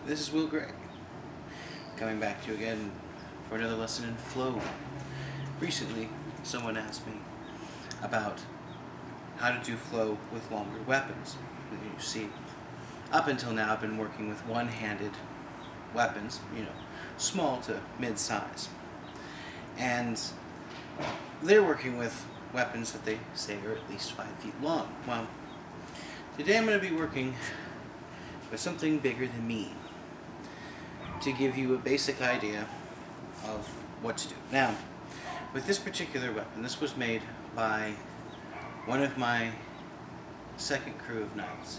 This is Will Gregg, coming back to you again for another lesson in flow. Recently, someone asked me about how to do flow with longer weapons. You see, up until now I've been working with one-handed weapons, small to mid-size. And they're working with weapons that they say are at least 5 feet long. Well, today I'm going to be working with something bigger than me, to give you a basic idea of what to do. Now, with this particular weapon, this was made by one of my second crew of knights,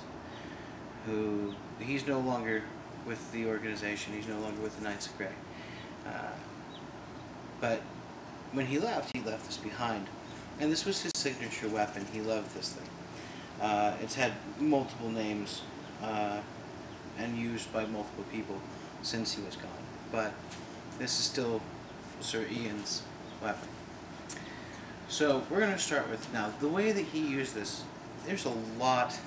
who, he's no longer with the organization, he's no longer with the Knights of Grey. But when he left this behind, and this was his signature weapon. He loved this thing. It's had multiple names and used by multiple people since he was gone, but this is still Sir Ian's weapon. So we're going to start with, now, the way that he used this, there's a lot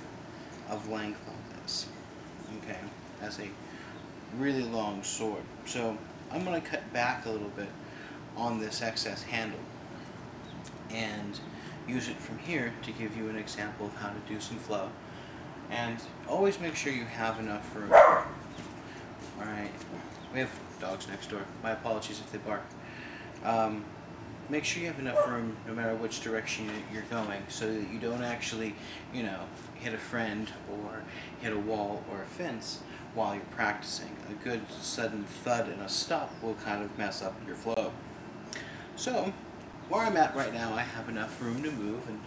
of length on this, okay, as a really long sword. So I'm going to cut back a little bit on this excess handle and use it from here to give you an example of how to do some flow. And always make sure you have enough room. Alright, we have dogs next door. My apologies if they bark. Make sure you have enough room no matter which direction you're going, so that you don't actually, hit a friend or hit a wall or a fence while you're practicing. A good sudden thud and a stop will kind of mess up your flow. So, where I'm at right now, I have enough room to move, and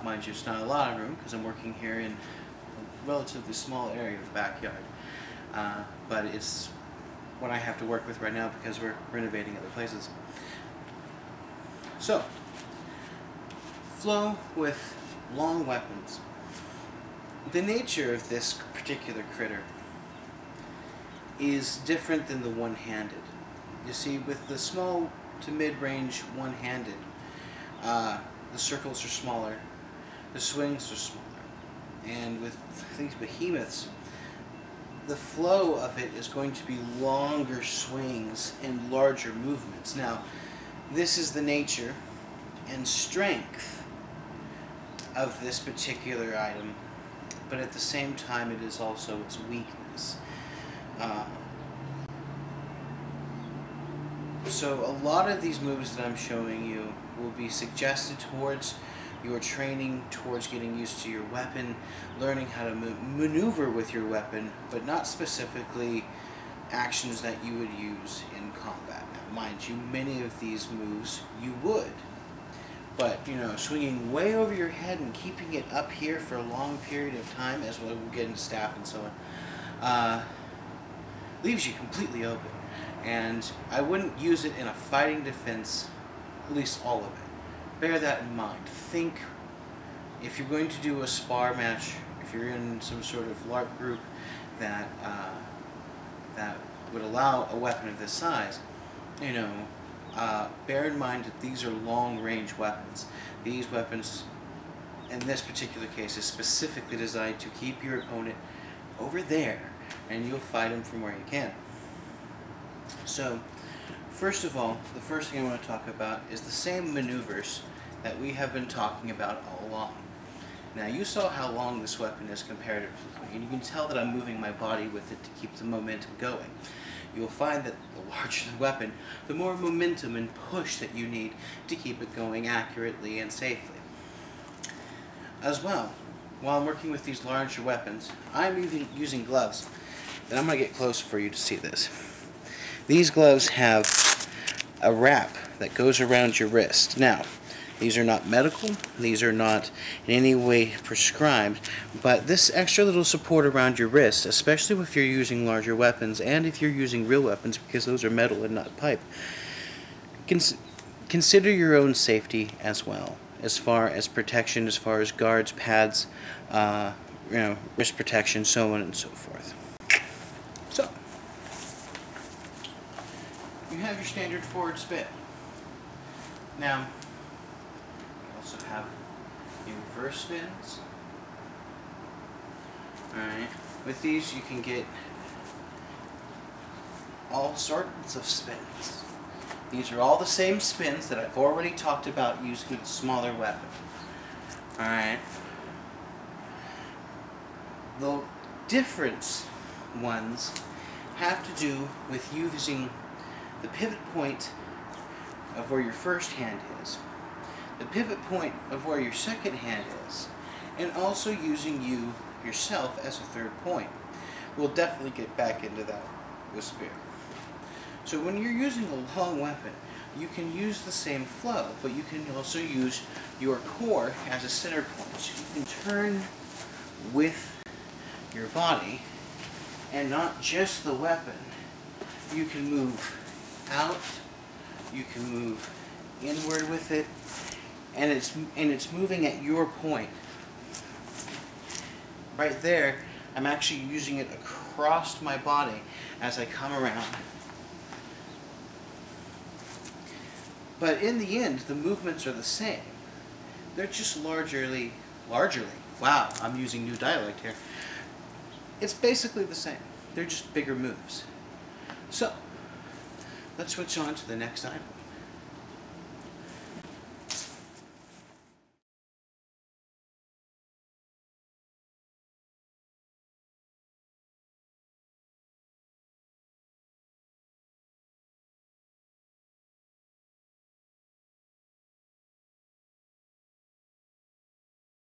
mind you, it's not a lot of room because I'm working here in a relatively small area of the backyard. But it's what I have to work with right now because we're renovating other places. So, flow with long weapons. The nature of this particular critter is different than the one-handed. You see, with the small to mid-range one-handed, the circles are smaller, the swings are smaller, and with these behemoths, the flow of it is going to be longer swings and larger movements. Now, this is the nature and strength of this particular item, but at the same time it is also its weakness. So a lot of these moves that I'm showing you will be suggested towards your training, towards getting used to your weapon, learning how to maneuver with your weapon, but not specifically actions that you would use in combat. Now, mind you, many of these moves you would, but swinging way over your head and keeping it up here for a long period of time, as we'll get into staff and so on, leaves you completely open. And I wouldn't use it in a fighting defense, at least all of it. Bear that in mind. Think, if you're going to do a spar match, if you're in some sort of LARP group that would allow a weapon of this size, bear in mind that these are long-range weapons. These weapons, in this particular case, is specifically designed to keep your opponent over there, and you'll fight him from where you can. So, first of all, the first thing I want to talk about is the same maneuvers that we have been talking about all along. Now, you saw how long this weapon is comparatively, and you can tell that I'm moving my body with it to keep the momentum going. You'll find that the larger the weapon, the more momentum and push that you need to keep it going accurately and safely. As well, while I'm working with these larger weapons, I'm using gloves, and I'm going to get closer for you to see this. These gloves have a wrap that goes around your wrist. Now, these are not medical, these are not in any way prescribed, but this extra little support around your wrist, especially if you're using larger weapons and if you're using real weapons, because those are metal and not pipe, consider your own safety as well, as far as protection, as far as guards, pads, wrist protection, so on and so forth. So, you have your standard forward spin. Now, you also have your reverse spins. Alright, with these you can get all sorts of spins. These are all the same spins that I've already talked about using the smaller weapon. Alright. The difference ones have to do with using the pivot point of where your first hand is, the pivot point of where your second hand is, and also using you yourself as a third point. We'll definitely get back into that with Spear. So when you're using a long weapon, you can use the same flow, but you can also use your core as a center point. So you can turn with your body and not just the weapon. You can move out, you can move inward with it, and it's moving at your point. Right there, I'm actually using it across my body as I come around. But in the end, the movements are the same. They're just largely, wow, I'm using new dialect here. It's basically the same. They're just bigger moves. So, let's switch on to the next item.